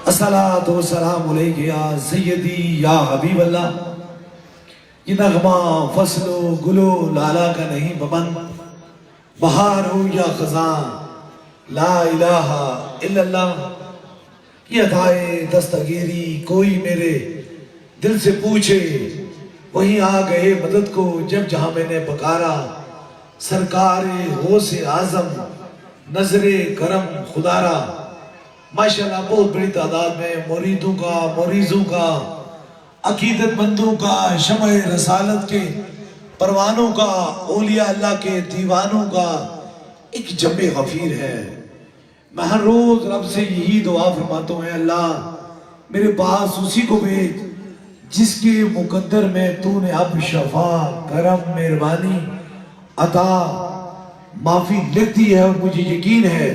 الصلاۃ والسلام علیک یا سیدی یا حبیب اللہ۔ یہ نغمہ فصل و گلو لالا کا نہیں ببن، بہار ہو یا خزاں لا الہ الا اللہ۔ یہ عطائے دستگیری کوئی میرے دل سے پوچھے، وہیں آ گئے مدد کو جب جہاں میں نے پکارا۔ سرکار غوث اعظم نظر کرم خدارا۔ ماشاءاللہ بہت بڑی تعداد میں مریدوں کا، مریضوں کا، عقیدت مندوں کا، شمع رسالت کے پروانوں کا، اولیاء اللہ کے دیوانوں کا ایک جمع غفیر ہے۔ میں ہر روز رب سے یہی دعا فرماتا ہوں، اے اللہ میرے پاس اسی کو بھیج جس کے مقدر میں تو نے اب شفا، کرم، مہربانی، عطا، معافی لکھ دی ہے، اور مجھے یقین ہے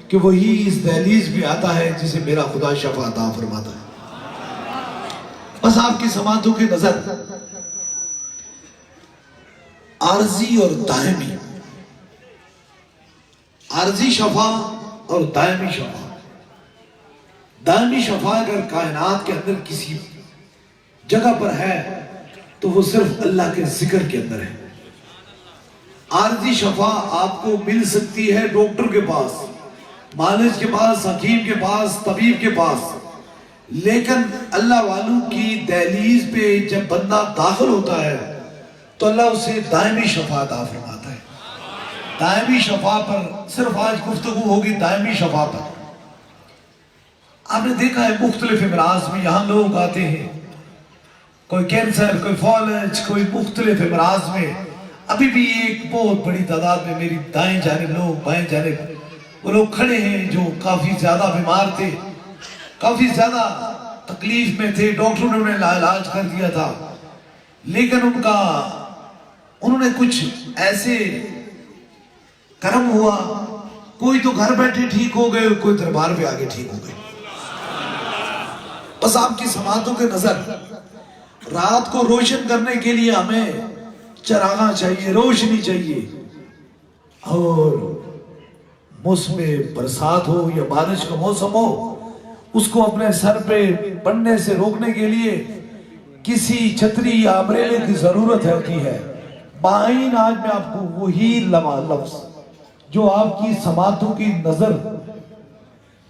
کہ وہی اس دہلیز بھی آتا ہے جسے میرا خدا شفا عطا فرماتا ہے۔ بس آپ کی سماعتوں کی نظر عارضی اور دائمی، عارضی شفا اور دائمی شفا۔ دائمی شفا اگر کائنات کے اندر کسی جگہ پر ہے تو وہ صرف اللہ کے ذکر کے اندر ہے۔ عارضی شفا آپ کو مل سکتی ہے ڈاکٹر کے پاس، معالج کے پاس، حکیم کے پاس، طبیب کے پاس، لیکن اللہ والوں کی دہلیز پہ جب بندہ داخل ہوتا ہے تو اللہ اسے دائمی شفا عطا فرماتا ہے۔ دائمی شفا پر صرف آج گفتگو ہوگی، دائمی شفا پر۔ آپ نے دیکھا ہے مختلف امراض میں یہاں لوگ آتے ہیں، کوئی کینسر، کوئی فالج، کوئی مختلف امراض میں۔ ابھی بھی ایک بہت بڑی تعداد میں میری دائیں جانب لوگ، بائیں جانب وہ لوگ کھڑے ہیں جو کافی زیادہ بیمار تھے، کافی زیادہ تکلیف میں تھے، ڈاکٹروں نے انہیں علاج کر دیا تھا، لیکن انہوں نے کچھ ایسے کرم ہوا، کوئی تو گھر بیٹھے ٹھیک ہو گئے، کوئی دربار پہ آگے ٹھیک ہو گئے۔ بس آپ کی سماعتوں کے نظر رات کو روشن کرنے کے لیے ہمیں چراغاں چاہیے، روشنی چاہیے، اور موسم برسات ہو یا بارش کا موسم ہو، اس کو اپنے سر پہ پڑنے سے روکنے کے لیے کسی چھتری یا امبریلے کی ضرورت ہوتی ہے۔ بائیں آج میں آپ کو وہی لفظ جو آپ کی سماعتوں کی نظر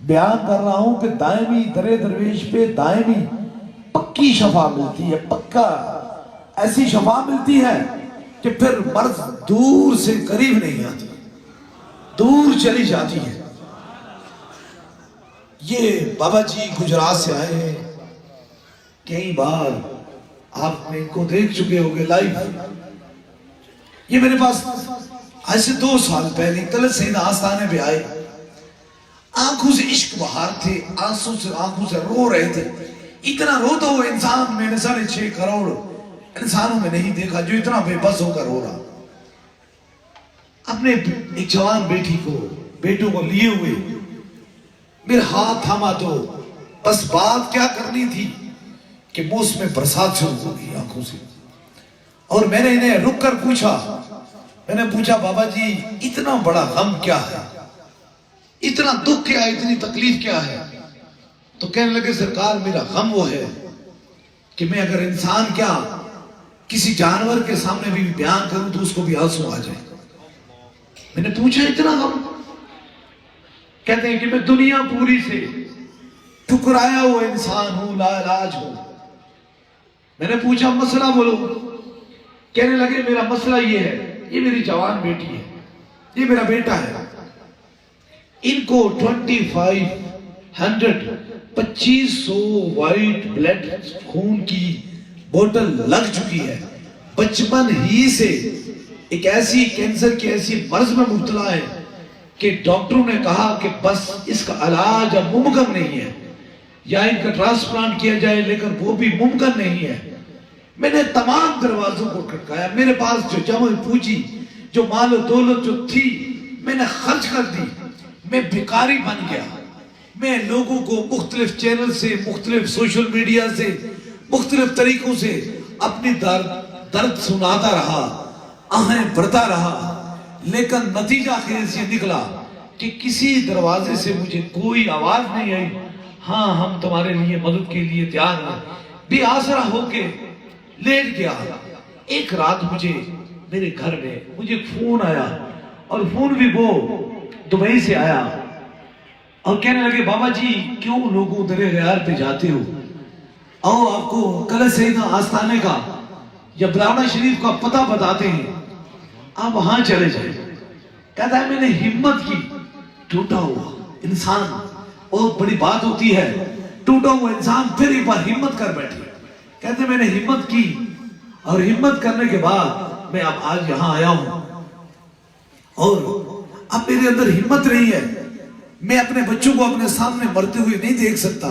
بیان کر رہا ہوں کہ دائمی در درویش پہ دائمی پکی شفا ملتی ہے، پکا ایسی شفا ملتی ہے کہ پھر مرض دور سے قریب نہیں آتی، دور چلی جاتی ہے۔ یہ بابا جی گجرات سے آئے ہیں، کئی بار آپ نے ان کو دیکھ چکے ہوگے لائیو۔ یہ میرے پاس ایسے 2 سال پہلے طلعت سید آستانے پہ آئے، آنکھوں سے عشق بہار تھے، آنکھوں سے رو رہے تھے۔ اتنا روتا ہوا انسان میں نے 6.5 کروڑ انسانوں میں نہیں دیکھا جو اتنا بے بس ہو کر رو رہا۔ اپنے ایک جوان بیٹوں کو لیے ہوئے میرے ہاتھ تھاما تو بس بات کیا کرنی تھی کہ موسم برسات شروع ہو گئی آنکھوں سے، اور میں نے انہیں رک کر پوچھا، میں نے پوچھا بابا جی اتنا بڑا غم کیا ہے، اتنا دکھ کیا ہے، اتنی تکلیف کیا ہے؟ تو کہنے لگے سرکار میرا غم وہ ہے کہ میں اگر انسان کیا کسی جانور کے سامنے بھی بیان کروں تو اس کو بھی آنسو آ جائے۔ میں نے پوچھا اتنا غم؟ کہتے ہیں کہ میں دنیا پوری سے ٹھکرایا ہوا انسان ہوں، لا علاج ہوں۔ میں نے پوچھا مسئلہ بولو؟ کہنے لگے میرا مسئلہ یہ ہے، یہ میری جوان بیٹی ہے، یہ میرا بیٹا ہے، ان کو 2500 وائٹ بلڈ خون کی بوتل لگ چکی ہے، بچپن ہی سے ایک ایسی کینسر کی ایسی مرض میں مبتلا ہے کہ ڈاکٹروں نے کہا کہ بس اس کا علاج اب ممکن نہیں ہے، یا ان کا ٹرانسپلانٹ کیا جائے لیکن وہ بھی ممکن نہیں ہے۔ میں نے تمام دروازوں کو کھٹکایا، میرے پاس جو جمع پوچھی، جو مال و دولت جو تھی میں نے خرچ کر دی، میں بھکاری بن گیا۔ میں لوگوں کو مختلف چینل سے، مختلف سوشل میڈیا سے، مختلف طریقوں سے اپنی درد سناتا رہا، آہیں بھرتا رہا، لیکن نتیجہ خیز یہ نکلا کہ کسی دروازے سے مجھے کوئی آواز نہیں آئی ہاں ہم تمہارے لیے مدد کے لیے تیار ہیں. بے آسرا ہو کے لیٹ گیا. ایک رات مجھے میرے گھر میں مجھے فون آیا, اور فون بھی وہ دبئی سے آیا, اور کہنے لگے بابا جی کیوں لوگوں درے غیار پہ جاتے ہو, آؤ آپ کو کلش سیدہ آستانے کا یا بلاوڑا شریف کا پتہ بتاتے ہیں, آپ وہاں چلے جائیں. کہتا ہے میں نے ہمت کی. ٹوٹا ہوا انسان بہت بڑی بات ہوتی ہے. ٹوٹا ہوا انسان پھر ایک بار ہمت کر بیٹھے. کہتے میں نے ہمت کی, اور ہمت کرنے کے بعد میں اب آج یہاں آیا ہوں, اور اب میرے اندر ہمت نہیں ہے. میں اپنے بچوں کو اپنے سامنے مرتے ہوئے نہیں دیکھ سکتا.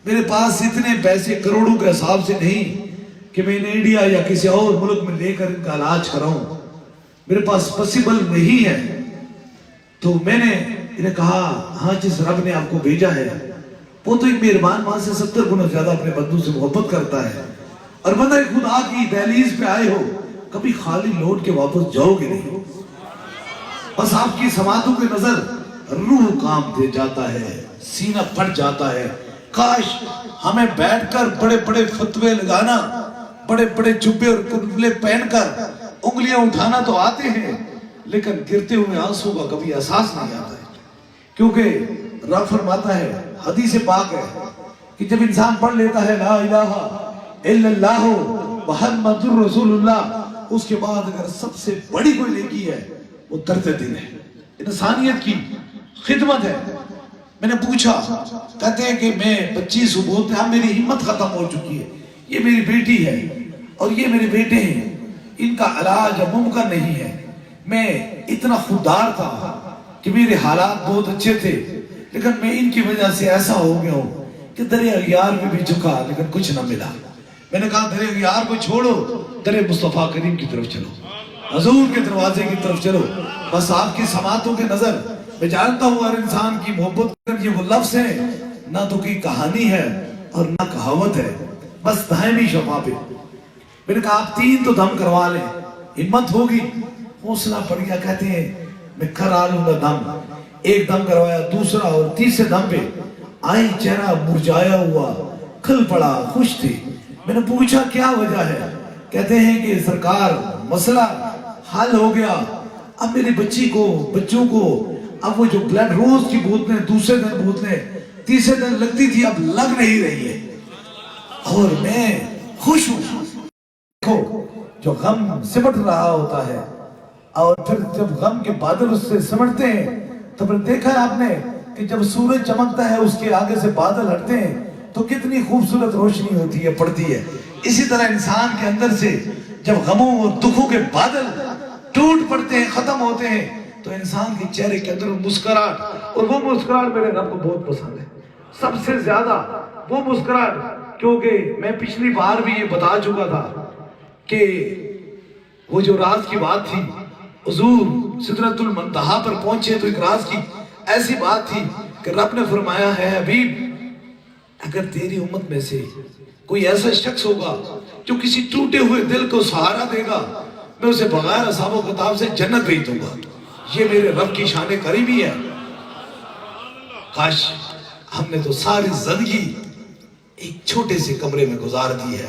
میرے پاس اتنے پیسے کروڑوں کے حساب سے نہیں کہ میں انہیں انڈیا یا کسی اور ملک میں لے کر ان کا علاج کراؤں. میرے پاس پاسبل نہیں ہے. تو میں نے انہیں کہا ہاں جس رب نے آپ کو بھیجا ہے وہ تو ایک مہربان ماں سے 70 گنا زیادہ اپنے بندوں سے محبت کرتا ہے. اور بندہ خدا کی دہلیز پہ آئے ہو, کبھی خالی لوٹ کے واپس جاؤ گے نہیں. بس آپ کی سماعتوں کی نظر روح کام دے جاتا ہے, سینہ پھٹ جاتا ہے. کاش ہمیں بیٹھ کر بڑے بڑے فتوے لگانا, بڑے بڑے جبے اور کنبلے پہن کر انگلیاں اٹھانا تو آتے ہیں, لیکن گرتے ہوئے آنسوں کا کبھی احساس نہیں آتا ہے. کیونکہ رب فرماتا ہے, حدیث پاک ہے کہ جب انسان پڑھ لیتا ہے لا الہ الا اللہ محمد رسول اللہ, اس کے بعد اگر سب سے بڑی کوئی نیکی ہے وہ درد دل ہے, انسانیت کی خدمت ہے. میں نے پوچھا, کہتے ہیں کہ میں 25 بولتے ہیں, میری ہمت ختم ہو چکی ہے. یہ میری بیٹی ہے اور یہ میرے بیٹے ہیں, ان کا علاج ممکن نہیں ہے. میں اتنا خوددار تھا کہ میرے حالات بہت اچھے تھے, لیکن میں ان کی وجہ سے ایسا ہو گیا ہوں کہ دریا غیار میں بھی جھکا لیکن کچھ نہ ملا. میں نے کہا دریا غیار کو چھوڑو, دریا مصطفیٰ کریم کی طرف چلو, حضور کے دروازے کی طرف چلو. بس آپ کی سماعتوں کے نظر میں جانتا ہوں ہر انسان کی محبت یہ وہ لفظ ہے نہ تو کوئی کہانی ہے اور نہ کہاوت ہے, بس دائمی شفا پہ. میں نے کہا آپ 3 تو دم کروا لیں, ہمت ہوگی. حوصلہ پڑ گیا. کہتے ہیں میں کرا لوں گا دم. ایک دم کروایا, دوسرا اور تیسرے دم پہ آئی چہرہ مرجایا ہوا, کھل پڑا, خوش تھی. میں نے پوچھا کیا وجہ ہے؟ کہتے ہیں کہ سرکار مسئلہ حل ہو گیا. اب میری بچوں کو اب وہ جو بلڈ روز کی بوتلیں دوسرے دن بوتلیں تیسرے دن لگتی تھی اب لگ نہیں رہی ہے, اور میں خوش ہوں. دیکھو جو غم سمٹ رہا ہوتا ہے اور پھر جب غم کے بادل اس سے سمٹتے ہیں تو پھر دیکھا ہے آپ نے کہ جب سورج چمکتا ہے اس کے آگے سے بادل ہٹتے ہیں تو کتنی خوبصورت روشنی ہوتی ہے, پڑتی ہے. اسی طرح انسان کے اندر سے جب غموں اور دکھوں کے بادل ٹوٹ پڑتے ہیں, ختم ہوتے ہیں, تو انسان کے چہرے کے اندر مسکراہٹ, اور وہ مسکراہٹ میرے رب کو بہت پسند ہے. سب سے زیادہ وہ مسکراہٹ, کیونکہ میں پچھلی بار بھی یہ بتا چکا تھا کہ وہ جو راز کی بات تھی, حضور سدرۃ المنتہا پر پہنچے تو ایک راز کی ایسی بات تھی کہ رب نے فرمایا ہے حبیب اگر تیری امت میں سے کوئی ایسا شخص ہوگا جو کسی ٹوٹے ہوئے دل کو سہارا دے گا, میں اسے بغیر حساب و کتاب سے جنت بھیج دوں گا. یہ میرے رب کی شان قریبی ہے. کاش ہم نے تو ساری زندگی ایک چھوٹے سے کمرے میں گزار دی ہے,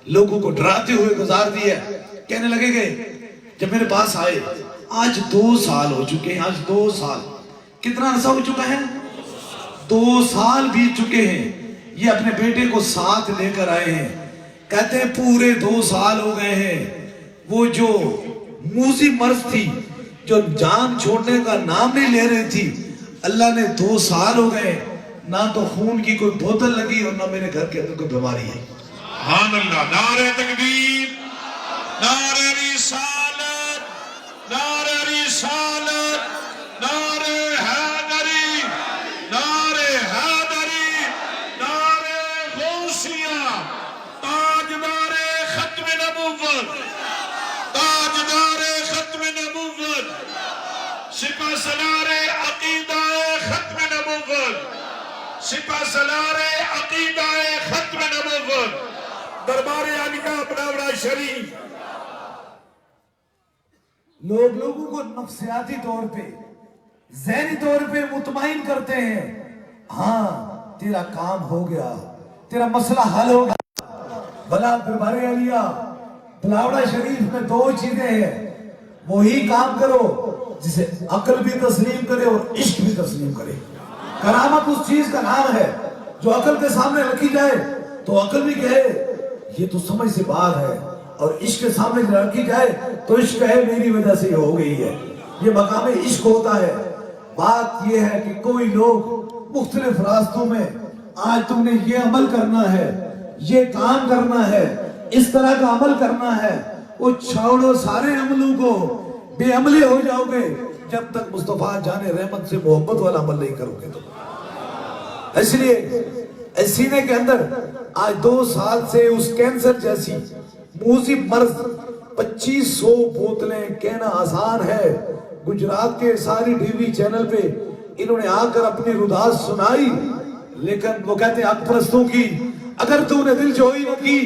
لوگوں کو ڈراتے ہوئے گزار دی ہے. کہنے لگے گئے جب میرے پاس آئے, آج 2 سال ہو چکے ہیں. آج 2 سال کتنا عرصہ ہو چکا ہے؟ 2 سال بیت چکے ہیں. یہ اپنے بیٹے کو ساتھ لے کر آئے ہیں. کہتے ہیں پورے 2 سال ہو گئے ہیں. وہ جو موذی مرض تھی جو جان چھوڑنے کا نام نہیں لے رہی تھی, اللہ نے 2 سال ہو گئے, نہ تو خون کی کوئی بوتل لگی اور نہ میرے گھر کے اندر کوئی بیماری ہے. سبحان اللہ. نعرہ تکبیر, نعرہ رسالت, نعرہ رسالت, نعرہ حیدری, نعرہ حیدری, نعرہ غوثیہ, تاجدار ختم نبوت, تاجدار ختم نبوت, سپہ سالار عقیدہ ختم نبوت, سپہ سالار عقیدہ ختم نبوت, دربار عالیہ بلاوڑا شریف. لوگوں کو نفسیاتی طور پہ ذہنی طور پہ مطمئن کرتے ہیں. ہاں تیرا کام ہو گیا، تیرا مسئلہ حل ہو گیا۔ بلا دربار علیہ بلاوڑا شریف میں دو چیزیں ہیں، وہی کام کرو جسے عقل بھی تسلیم کرے اور عشق بھی تسلیم کرے۔ کرامت اس چیز کا نام ہے جو عقل کے سامنے رکھی جائے تو عقل بھی کہے یہ تو سمجھ سے باہر ہے، اور عشق کے سامنے رکھی جائے تو عشق کہے میری وجہ سے یہ ہو گئی ہے۔ یہ مقام عشق ہوتا ہے۔ بات یہ ہے کہ کوئی لوگ مختلف راستوں میں آج تم نے یہ عمل کرنا ہے، یہ کام کرنا ہے، اس طرح کا عمل کرنا ہے، وہ چھوڑو سارے عملوں کو، بے عملی ہو جاؤ گے جب تک مصطفیٰ جان رحمت سے محبت والا عمل نہیں کرو گے۔ تو اس لیے سینے کے اندر آج 2 سال سے اس کینسر جیسی موذب مرض 2500 بوتلیں کہنا آسان ہے۔ گجرات کے ساری ٹی وی چینل پہ انہوں نے آ کر اپنی رداس سنائی، لیکن وہ کہتے ہیں حق پرستوں کی اگر تو نے دل جوئی نہ کی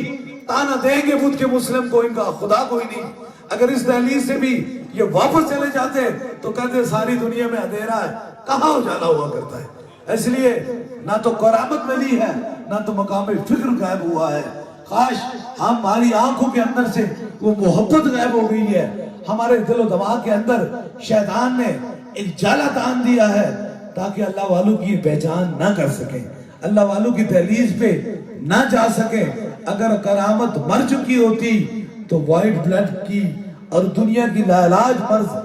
تانا دیں گے بدھ کے مسلم کو، ان کا خدا کوئی نہیں۔ اگر اس دہلیز سے بھی یہ واپس چلے جاتے تو کہتے ساری دنیا میں اندھیرا ہے، کہاں اجالا ہوا کرتا ہے۔ اس لیے نہ تو کرامت ملی ہے، نہ تو مقام فکر غائب ہوا ہے۔ کاش ہماری آنکھوں کے اندر سے وہ محبت غائب ہو گئی ہے، ہمارے دل و دماغ کے اندر شیطان نے ایک جالا تان دیا ہے تاکہ اللہ والوں کی پہچان نہ کر سکیں، اللہ والوں کی دہلیز پہ نہ جا سکیں۔ اگر کرامت مر چکی ہوتی تو وائٹ بلڈ کی اور دنیا کی لاعلاج مرض،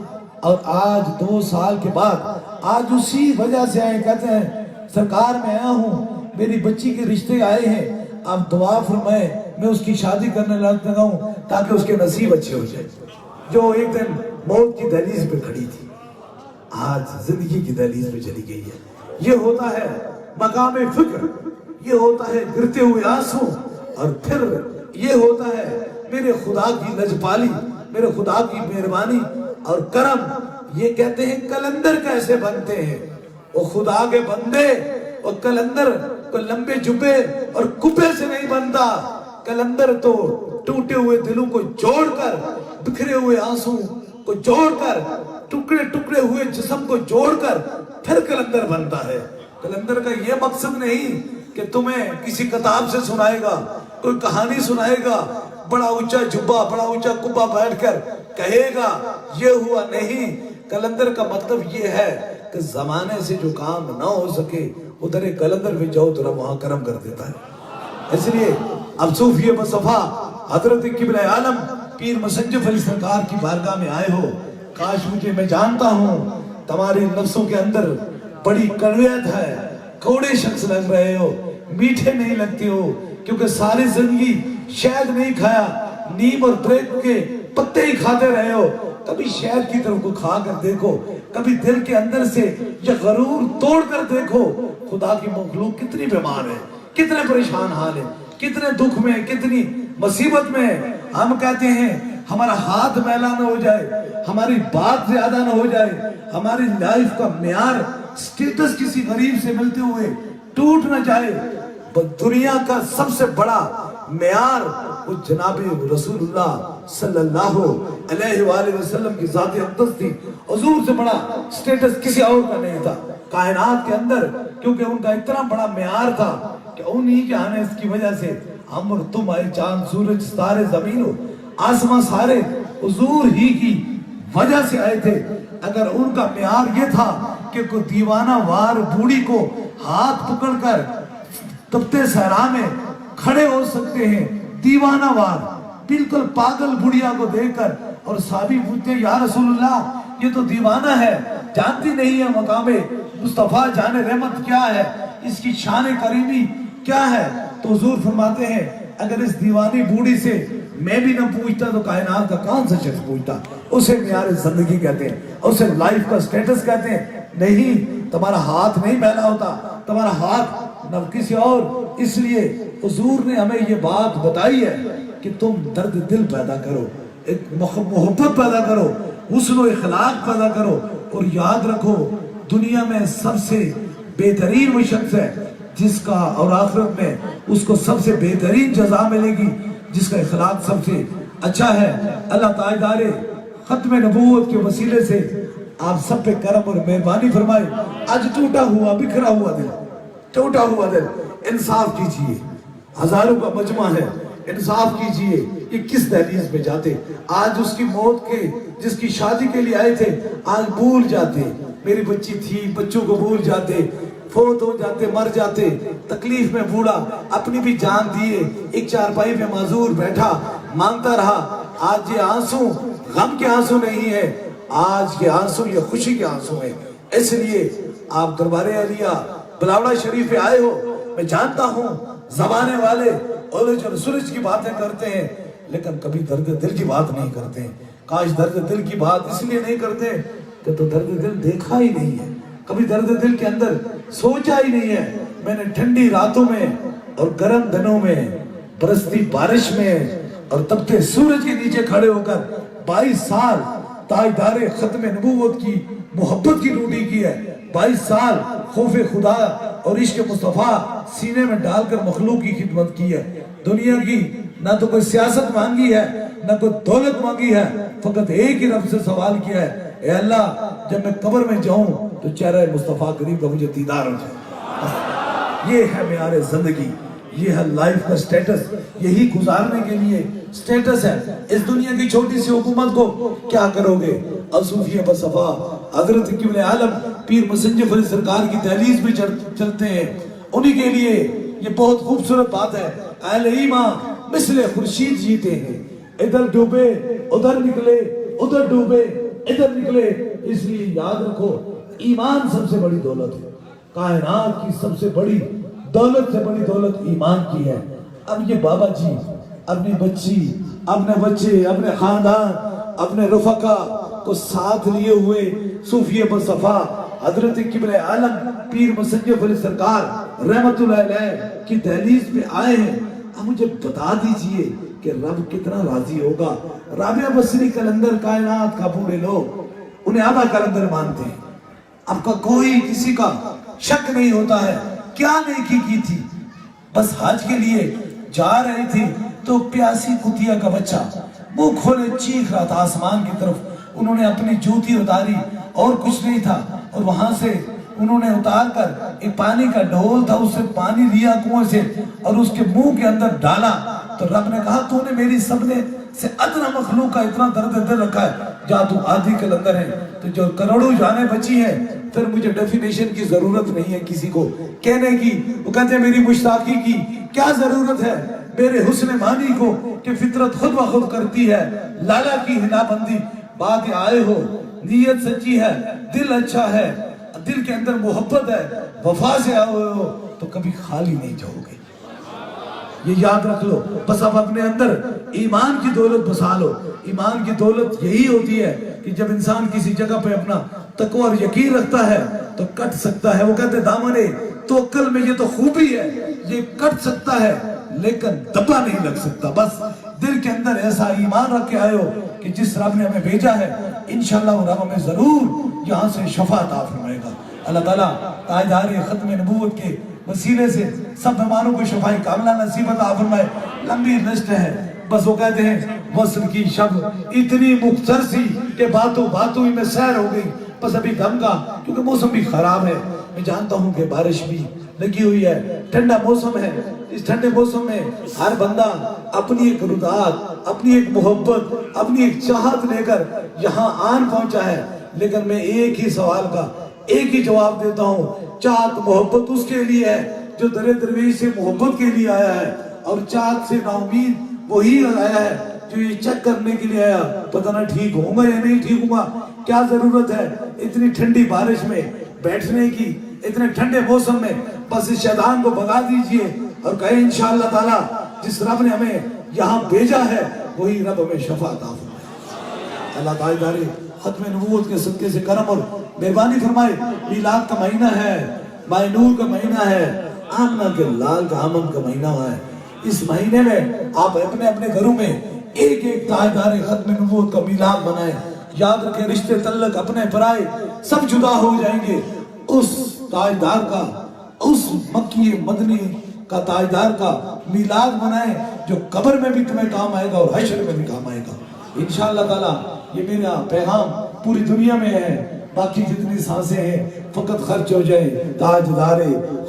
اور آج 2 سال کے بعد آج اسی وجہ سے آئے، کہتے ہیں سرکار میں آیا ہوں، میری بچی کے رشتے آئے ہیں، آپ دعا فرمائیں میں اس کی شادی کرنے لگا ہوں تاکہ اس کے نصیب اچھے ہو جائے۔ جو ایک دن موت کی دہلیز پہ کھڑی تھی آج زندگی کی دہلیز پہ چلی گئی ہے۔ یہ ہوتا ہے مقام فکر، یہ ہوتا ہے گرتے ہوئے آنسو، اور پھر یہ ہوتا ہے میرے خدا کی لجپالی، میرے خدا کی مہربانی اور کرم۔ یہ کہتے ہیں کلندر کیسے بنتے ہیں، وہ خدا کے بندے، اور کلندر کو لمبے جبے اور کپے سے نہیں بنتا، کلندر تو ٹوٹے ہوئے دلوں کو جوڑ کر، بکھرے ہوئے آنسو کو جوڑ کر، ٹکڑے ٹکڑے ہوئے جسم کو جوڑ کر پھر کلندر بنتا ہے۔ کلندر کا یہ مقصد نہیں کہ تمہیں کسی کتاب سے سنائے گا، کوئی کہانی سنائے گا، بڑا اونچا جبہ بڑا اونچا کبا بیٹھ کر کہے گا یہ ہوا نہیں۔ کلندر کا مطلب یہ ہے کہ زمانے سے جو کام نہ ہو سکے ادھر ایک کلندر بھی جاؤ تو وہاں کرم کر دیتا ہے۔ اس لیے اب صوفی مصطفیٰ حضرت قبلہ عالم پیر مسنجف علی سرکار کی بارگاہ میں آئے ہو، کاش مجھے، میں جانتا ہوں تمہاری نفسوں کے اندر بڑی کڑویت ہے، کوڑے شخص لگ رہے ہو، میٹھے نہیں لگتے ہو، کیونکہ ساری زندگی شہد نہیں کھایا، نیم اور بریک کے پتے ہی کھاتے رہے ہو۔ کبھی شہد کی طرف کو کھا کر دیکھو، کبھی دل کے اندر سے یہ غرور توڑ کر دیکھو۔ خدا کی مخلوق کتنی بیمار ہے، کتنے پریشان حال ہے، کتنے دکھ میں، کتنی مصیبت میں۔ ہم کہتے ہیں ہمارا ہاتھ میلا نہ ہو جائے، ہماری بات زیادہ نہ ہو جائے، ہماری لائف کا معیار سٹیٹس کسی غریب سے ملتے ہوئے ٹوٹ نہ جائے۔ دنیا کا سب سے بڑا معیار وہ جناب رسول اللہ صلی اللہ علیہ وآلہ وسلم کی ذات اقدس تھی۔ حضور سے بڑا سٹیٹس کسی اور کا نہیں تھا کائنات کے اندر، کیونکہ ان کا اتنا بڑا معیار تھا کہ انہی کے آنے کی وجہ سے ہم اور تم آئے، چاند سورج ستارے زمین و آسمان سارے حضور ہی کی وجہ سے آئے تھے۔ اگر ان کا معیار یہ تھا کہ کوئی دیوانہ وار بوڑھی کو ہاتھ پکڑ کر تپتے صحرا میں کھڑے ہو سکتے ہیں، دیوانہ وار بالکل پاگل بڑھیا کو دیکھ کر، اور صحابی پوچھتے ہیں یا رسول اللہ یہ تو دیوانہ ہے، جانتی نہیں ہے مقام مصطفیٰ جان رحمت کیا ہے، اس کی شان کریمی کیا ہے؟ تو حضور فرماتے ہیں اگر اس دیوانی بوڑھی سے میں بھی نہ پوچھتا تو کائنات کا کون سا شخص پوچھتا؟ اسے معیار زندگی کہتے ہیں، اسے لائف کا سٹیٹس کہتے ہیں۔ نہیں، تمہارا ہاتھ نہیں میلا ہوتا، تمہارا ہاتھ نہ کسی اور۔ اس لیے حضور نے ہمیں یہ بات بتائی ہے کہ تم درد دل پیدا کرو، ایک محبت پیدا کرو، حسن و اخلاق پیدا کرو، اور یاد رکھو دنیا میں سب سے بہترین وہ شخص ہے جس کا، اور آخرت میں اس کو سب سے بہترین جزا ملے گی جس کا اخلاق سب سے اچھا ہے۔ اللہ تاجدار ختم نبوت کے وسیلے سے آپ سب پہ کرم اور مہربانی فرمائے۔ آج ٹوٹا ہوا بکھرا ہوا دل ٹوٹا ہوا دل، انصاف کیجئے، ہزاروں کا مجمع ہے، انصاف کیجئے، یہ کس دہلیز میں جاتے؟ آج اس کی موت کے، جس کی شادی کے لیے آئے تھے، آج بھول جاتے، میری بچی تھی، بچوں کو بھول جاتے، فوت ہو جاتے، مر جاتے، تکلیف میں بوڑھا اپنی بھی جان دیے، ایک چارپائی پہ معذور بیٹھا مانگتا رہا۔ آج یہ آنسو غم کے آنسو نہیں ہے، آج کے آنسو یہ خوشی کے آنسو ہیں۔ اس لیے آپ دربار عالیہ بلاوڑا شریف پہ آئے ہو، میں جانتا ہوں زمانے والے اولج اور سورج کی باتیں کرتے ہیں، لیکن کبھی درد دل کی بات نہیں کرتے ہیں۔ کاش درد دل کی بات اس لیے نہیں کرتے کہ تو درد دل دیکھا ہی نہیں ہے، کبھی درد دل کے اندر سوچا ہی نہیں ہے۔ میں نے ٹھنڈی راتوں میں اور گرم دنوں میں، برستی بارش میں اور تپتے سورج کے نیچے کھڑے ہو کر 22 سال تاجدار ختم نبوت کی محبت کی ڈیوٹی کی ہے، 22 سال خوف خدا اور عشق مصطفیٰ سینے میں ڈال کر مخلوق کی خدمت کی ہے۔ دنیا کی نہ تو کوئی سیاست مانگی ہے، نہ کوئی دولت مانگی ہے، فقط ایک ہی رب سے سوال کیا ہے، اے اللہ جب میں قبر میں جاؤں تو چہرہ مصطفیٰ کریم کا مجھے دیدار ہو جائے۔ یہ ہے معیار زندگی، یہ ہے لائف کا سٹیٹس، یہی گزارنے کے لیے سٹیٹس ہے۔ اس دنیا کی چھوٹی سی حکومت کو کیا کرو گے؟ اب صوفیہ بصفا حضرت قبلہ عالم پیر مسنجف علی سرکار کی دہلیز میں چلتے ہیں، انہی کے لیے یہ بہت خوبصورت بات ہے۔ اہل ایمان مثل خورشید جیتے ہیں، ادھر ڈوبے ادھر نکلے، ادھر ڈوبے ادھر نکلے۔ اس لیے یاد رکھو ایمان سب سے بڑی دولت ہے، کائنات کی سب سے بڑی دولت سے بڑی دولت ایمان کی ہے۔ اب یہ بابا جی اپنی بچی، اپنے بچے، اپنے خاندان، اپنے رفقا کو ساتھ لیے ہوئے صوفیہ بصفا حضرت قبلہ عالم پیر مسنجف علی سرکار رحمت اللہ علیہ کی دہلیز پہ آئے ہیں۔ اب مجھے بتا دیجئے کہ رب کتنا راضی ہوگا۔ رابعہ بصری قلندر کائنات کا پورے لوگ انہیں آبا قلندر مانتے ہیں، اب کا کوئی کسی کا شک نہیں ہوتا ہے کیا نیکی کی تھی۔ بس حج کے لیے جا رہی تھی تو پیاسی کتیا کا بچہ منہ کھولے چیخ رہا تھا آسمان کی طرف۔ انہوں نے اپنی جوتی اتاری اور کچھ نہیں تھا، اور وہاں سے انہوں نے اتار کر ایک پانی کا ڈھول تھا، اس سے پانی لیا کنویں سے اور اس کے منہ کے اندر ڈالا۔ تو رب نے کہا تو نے میری سب سے ادنا مخلوق کا اتنا درد دل رکھا ہے، جا تو آدھی قلندر ہے۔ تو جو کروڑوں جانیں بچی ہیں، پھر مجھے ڈیفینیشن کی ضرورت نہیں ہے کسی کو کہنے کی۔ وہ کہتے ہیں میری مشتاقی کی کیا ضرورت ہے، میرے حسن معنی کو کہ فطرت خود بخود کرتی ہے، لالا کی ہنا بندی۔ بات آئے ہو نیت سچی ہے، دل اچھا ہے، دل کے اندر محبت ہے، وفا سے آئے ہو تو کبھی خالی نہیں جاؤ گے، یہ یاد رکھ لو۔ بس اب اپنے اندر ایمان کی دولت بسا لو۔ ایمان کی دولت یہی ہوتی ہے کہ جب انسان کسی جگہ پہ اپنا تقوی اور یقین رکھتا ہے تو کٹ سکتا ہے۔ وہ کہتے دامنے توکل میں یہ تو خوبی ہے، یہ کٹ سکتا ہے لیکن دبا نہیں لگ سکتا۔ بس دل کے اندر ایسا ایمان رکھ کے آئے ہو کہ جس رب نے ہمیں بھیجا ہے انشاءاللہ وہ رب ہمیں ضرور یہاں سے شفاعت عطا فرمائے گا۔ اللہ تعالیٰ تاجدار ختم نبوت کے وسیلے سے سب مہمانوں کو شفاء کاملہ نصیب عطا فرمائے۔ لمبی لسٹ ہے، بس وہ کہتے ہیں وصل کی شب اتنی مختصر سی کہ باتوں باتوں ہی میں سیر ہو گئی۔ بس ابھی دم کا کیونکہ موسم بھی خراب ہے، میں جانتا ہوں کہ بارش بھی لگی ہوئی ہے، ٹھنڈا موسم ہے۔ اس ٹھنڈے موسم میں ہر بندہ اپنی ایک رودات، اپنی ایک محبت، اپنی ایک چاہت لے کر یہاں آن پہنچا ہے۔ لیکن میں ایک ہی سوال کا ایک ہی جواب دیتا ہوں، چاہت محبت اس کے لیے ہے جو در درویش سے محبت کے لیے آیا ہے، اور چاہت سے نا امید وہی آیا ہے جو یہ چیک کرنے کے لیے آیا پتہ نہ ٹھیک ہوں گا یا نہیں ٹھیک ہوں گا۔ کیا ضرورت ہے اتنی ٹھنڈی بارش میں بیٹھنے کی، اتنے ٹھنڈے موسم میں؟ بس اس شیطان کو بھگا دیجئے اور کہیں انشاءاللہ تعالیٰ جس رب نے ہمیں یہاں بھیجا ہے وہی رب ہمیں شفاعت عطا فرمائے۔ اللہ تاجدار ختم نبوت کے صدقے سے کرم اور مہربانی فرمائے۔ میلاد کا مہینہ ہے، ماہ نور کا مہینہ ہے، آمنہ کے لال کا آمن کا مہینہ ہے۔ اس مہینے میں آپ اپنے اپنے گھروں میں ایک ایک تاجدار ختم نبوت کا میلاد منائیں۔ یاد رکھیں رشتے تعلق اپنے پرائے سب جدا ہو جائیں گے۔ اس تاجدار کا، اس مکی مدنی کا تاجدار کا میلاد منائیں جو قبر میں بھی تمہیں کام آئے گا اور حشر میں بھی کام آئے گا انشاءاللہ تعالی۔ یہ میرا پیغام پوری دنیا میں ہے، باقی جتنی سانسیں ہیں فقط خرچ ہو جائیں تاجدار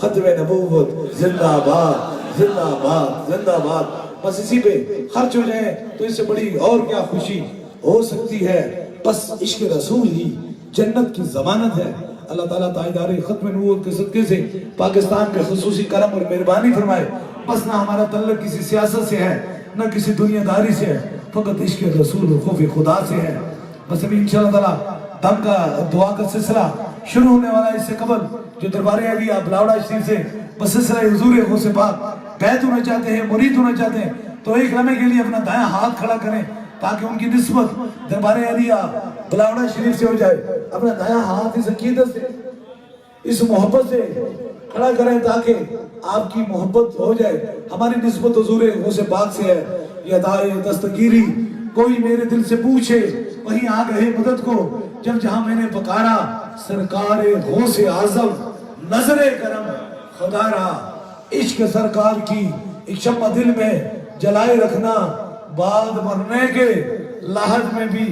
ختم نبوت زندہ باد زندہ باد زندہ باد، بس اسی پہ خرچ ہو جائیں تو اس سے بڑی اور کیا خوشی ہو سکتی ہے۔ بس عشق رسول ہی جنت کی ضمانت ہے۔ اللہ تعالیٰ تاجدار ختم نبوت کے صدقے سے پاکستان میں خصوصی کرم اور مہربانی فرمائے۔ بس نہ ہمارا تعلق کسی سیاست سے ہے نہ کسی دنیا داری سے ہے، فقط عشق رسول اور خوف خدا سے ہے۔ بس ابھی انشاءاللہ تعالیٰ دم کا دعا کا سلسلہ شروع ہونے والا ہے۔ اس سے قبل جو دربار عالیہ بلاوڑا شریف سے بس سلسلہ حضور غوث پاک بیعت ہونا چاہتے ہیں، مرید ہونا چاہتے ہیں تو ایک لمحے کے لیے اپنا دائیں ہاتھ کھڑا کریں تاکہ ان کی نسبت دربار عالیہ بلاوڑا شریف سے ہو جائے۔ اپنا دائیں ہاتھ اس عقیدت سے اس محبت سے کھڑا کریں تاکہ آپ کی محبت ہو جائے۔ ہماری نسبت حضور غوث پاک سے ہے۔ یہ ادائے دستگیری کوئی میرے دل سے پوچھے وہیں آ گئے مدد کو، جب جہاں میں نے پکارا سرکار غوث اعظم نظر کرم خدا را۔ عشق سرکار کی ایک شمع دل میں جلائے رکھنا، بعد مرنے کے لحظ میں بھی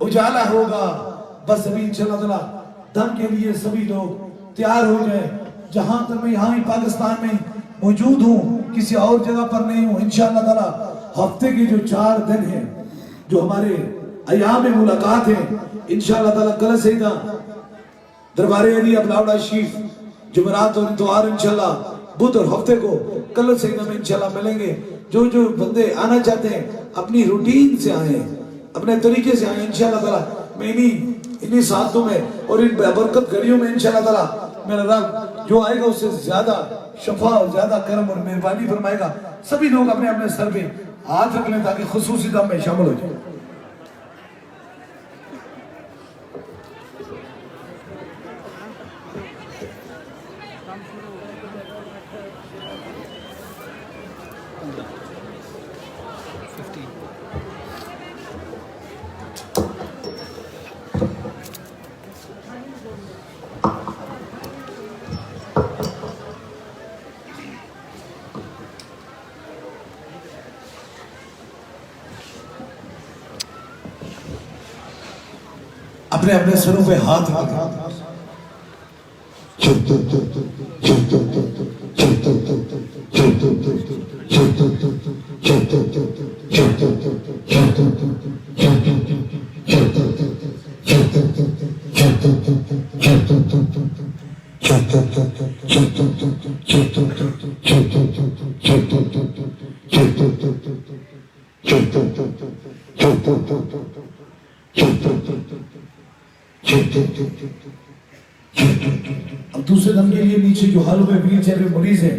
اجالا ہوگا۔ بس ابھی انشاءاللہ تعالیٰ دم کے لیے سبھی لوگ تیار ہو جائیں۔ جہاں تک میں یہاں ہی پاکستان میں موجود ہوں، کسی اور جگہ پر نہیں ہوں، انشاءاللہ تعالیٰ ہفتے کے جو 4 دن ہیں جو ہمارے ایام ملاقات ہیں، انشاءاللہ تعالیٰ کل سیدہ دربار عالیہ بلاوڑا شریف جمعرات اور اتوار انشاءاللہ بدھ اور ہفتے کو کل سیدہ میں انشاءاللہ ملیں گے۔ جو بندے آنا چاہتے ہیں اپنی روٹین سے آئیں، اپنے طریقے سے آئیں انشاءاللہ تعالیٰ۔ میں انہی ساتھوں میں اور ان برکت گھڑیوں میں انشاءاللہ تعالیٰ میرا رب جو آئے گا اس سے زیادہ شفا اور زیادہ کرم اور مہربانی فرمائے گا۔ سبھی لوگ اپنے اپنے سر پہ ہاتھ رکھ لیں تاکہ خصوصی دم میں شامل ہو جائیں۔ اپنے اپنے سروں پہ ہاتھ رکھیں۔ اب دوسرے دم کے لیے نیچے جو حالوں میں ویل چیئر پہ مریض ہیں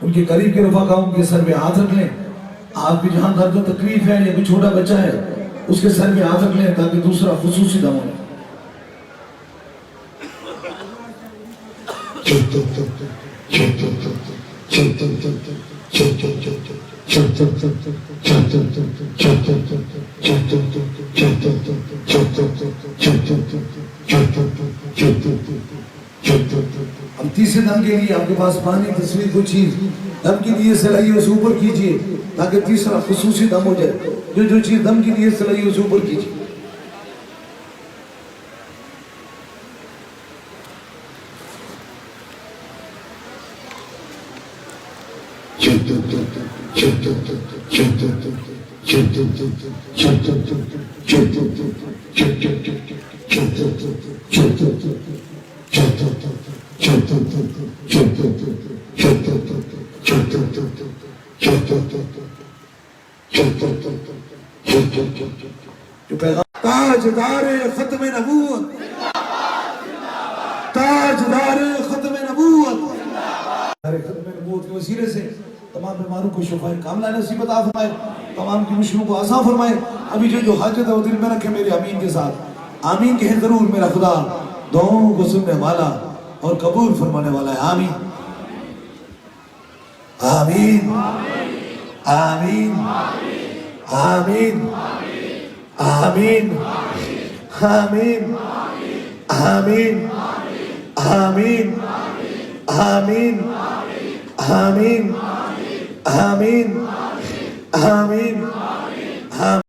ان کے قریب کے رفقا ان کے سر پہ ہاتھ رکھ لیں۔ آپ کے جہاں درد و تکلیف ہے یا کوئی چھوٹا بچہ ہے اس کے سر پہ ہاتھ رکھ لیں تاکہ دوسرا خصوصی دم ہو۔ اب تیسرے دم کے لیے آپ کے پاس پانی تصویر کوئی چیز دم کی لیے سے لائیے اسے اوپر کیجئے تاکہ تیسرا خصوصی دم ہو جائے۔ جو چیز دم کی لیے سے لائیے اسے اوپر کیجئے۔ جو پیغام تاجدار ختم نبوت، تاجدار ختم نبوت، ختم نبوت کے وسیلے سے تمام بیماروں کو شفا کاملہ نصیب عطا فرمائے، تمام کی مشکلوں کو آسان فرمائے۔ ابھی جو حاجت ہے وہ دل میں رکھے میرے آمین کے ساتھ۔ آمین کہیں ضرور، میرا خدا دعاؤں کو سننے والا اور قبول فرمانے والا ہے۔ آمین آمین آمین آمین آمین آمین آمین آمین آمین آمین آمین آمین آمین۔